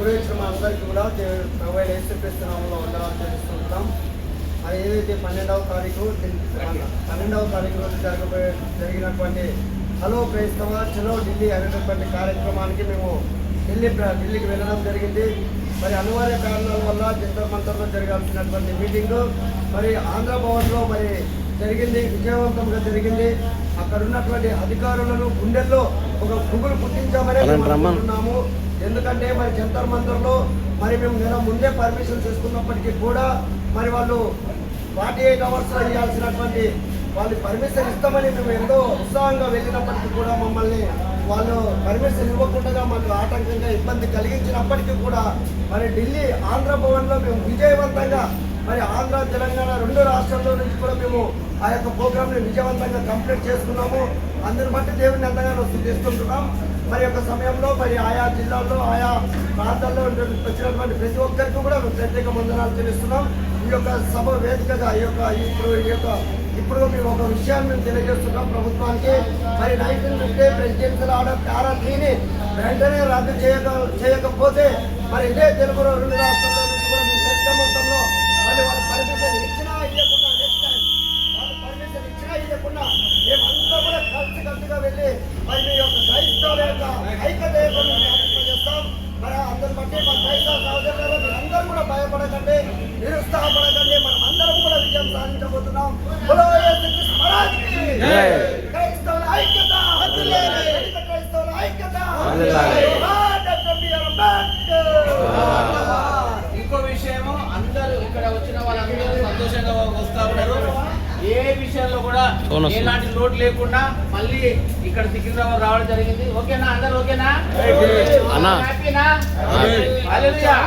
గురువించిన మా అందరికీ కూడా ప్రొవైడ్ యేసుక్రీస్తునామంలో వందనాలు తెలుస్తుంటాం. అది ఏదైతే 12వ తారీఖు రోజు జరిగినటువంటి హలో క్రైస్తవ చలో ఢిల్లీ అనేటటువంటి కార్యక్రమానికి మేము ఢిల్లీకి వెళ్ళడం జరిగింది. మరి అనివార్య కారణాల వల్ల జంతర్ మంతర్లో జరగాల్సినటువంటి మీటింగు మరి ఆంధ్రభవన్లో మరి జరిగింది, విజయవంతంగా జరిగింది. అక్కడ ఉన్నటువంటి అధికారులను గుండెల్లో ఒక గుబులు పుట్టించామని అనుకుంటున్నాము. ఎందుకంటే మరి జంతర్ మంతర్లో మరి మేము నెల ముందే పర్మిషన్ తీసుకున్నప్పటికీ కూడా మరి వాళ్ళు 48 అవర్స్లో ఇవ్వాల్సినటువంటి వాళ్ళు పర్మిషన్ ఇస్తామని మేము ఎంతో ఉత్సాహంగా వెళ్ళినప్పటికీ కూడా మమ్మల్ని వాళ్ళు పర్మిషన్ ఇవ్వకుండా మాకు ఆటంకంగా ఇబ్బంది కలిగించినప్పటికీ కూడా మరి ఢిల్లీ ఆంధ్రభవన్లో మేము విజయవంతంగా మరి ఆంధ్ర తెలంగాణ 2 రాష్ట్రాల్లో నుంచి కూడా మేము ఆ యొక్క ప్రోగ్రామ్ని విజయవంతంగా కంప్లీట్ చేసుకున్నాము. అందరి బట్టి దేవుడిని ఎంతగానో స్తుతిస్తుంటున్నాం. మరి యొక్క సమయంలో మరి ఆయా జిల్లాల్లో ఆయా ప్రాంతాల్లో వచ్చినటువంటి ప్రతి ఒక్కరికి కూడా ప్రత్యేక వందనాలు తెలుస్తున్నాం. ఈ యొక్క సభ వేదికగా ఇప్పుడు మేము ఒక విషయాన్ని మేము తెలియజేస్తున్నాం ప్రభుత్వానికి. మరి 1950 ప్రెసిడెన్షియల్ ఆర్డర్ పారా 3ని వెంటనే రద్దు చేయకపోతే మరి ఇదే తెలుగు 2 రాష్ట్రాల్లో నుంచి కూడా మేము పెద్ద మొత్తంలో మళ్ళీ వాళ్ళు పర్మిషన్ ఇచ్చినా ఇవ్వకుండా నెక్స్ట్ టైం వాళ్ళు పర్మిషన్ ఇచ్చినా ఇవ్వకుండా మేమంతా కూడా కలిసిగా వెళ్ళి మరి మీ యొక్క క్రైస్తవుల యొక్క ఐక్యత చేస్తాం. మరి అందరి బట్టి మా క్రైస్తవ సహోదరులు మీరందరూ కూడా భయపడకండి, నిరుత్సాహపడకండి. మనం అందరం కూడా విజయం సాధించబోతున్నాం. క్రైస్తవుల ఐక్యత, క్రైస్తవుల ఐక్యత. ఇంకో విషయము, అందరూ ఇక్కడ వచ్చిన వాళ్ళందరూ సంతోషంగా వస్తా ఉన్నారు. ఏ విషయంలో కూడా ఎలాంటి లోటు లేకుండా మళ్ళీ ఇక్కడ సికింద్రాబాద్ రావడం జరిగింది. ఓకేనా? అందరూ ఓకేనా? హ్యాపీనా? హల్లెలూయా.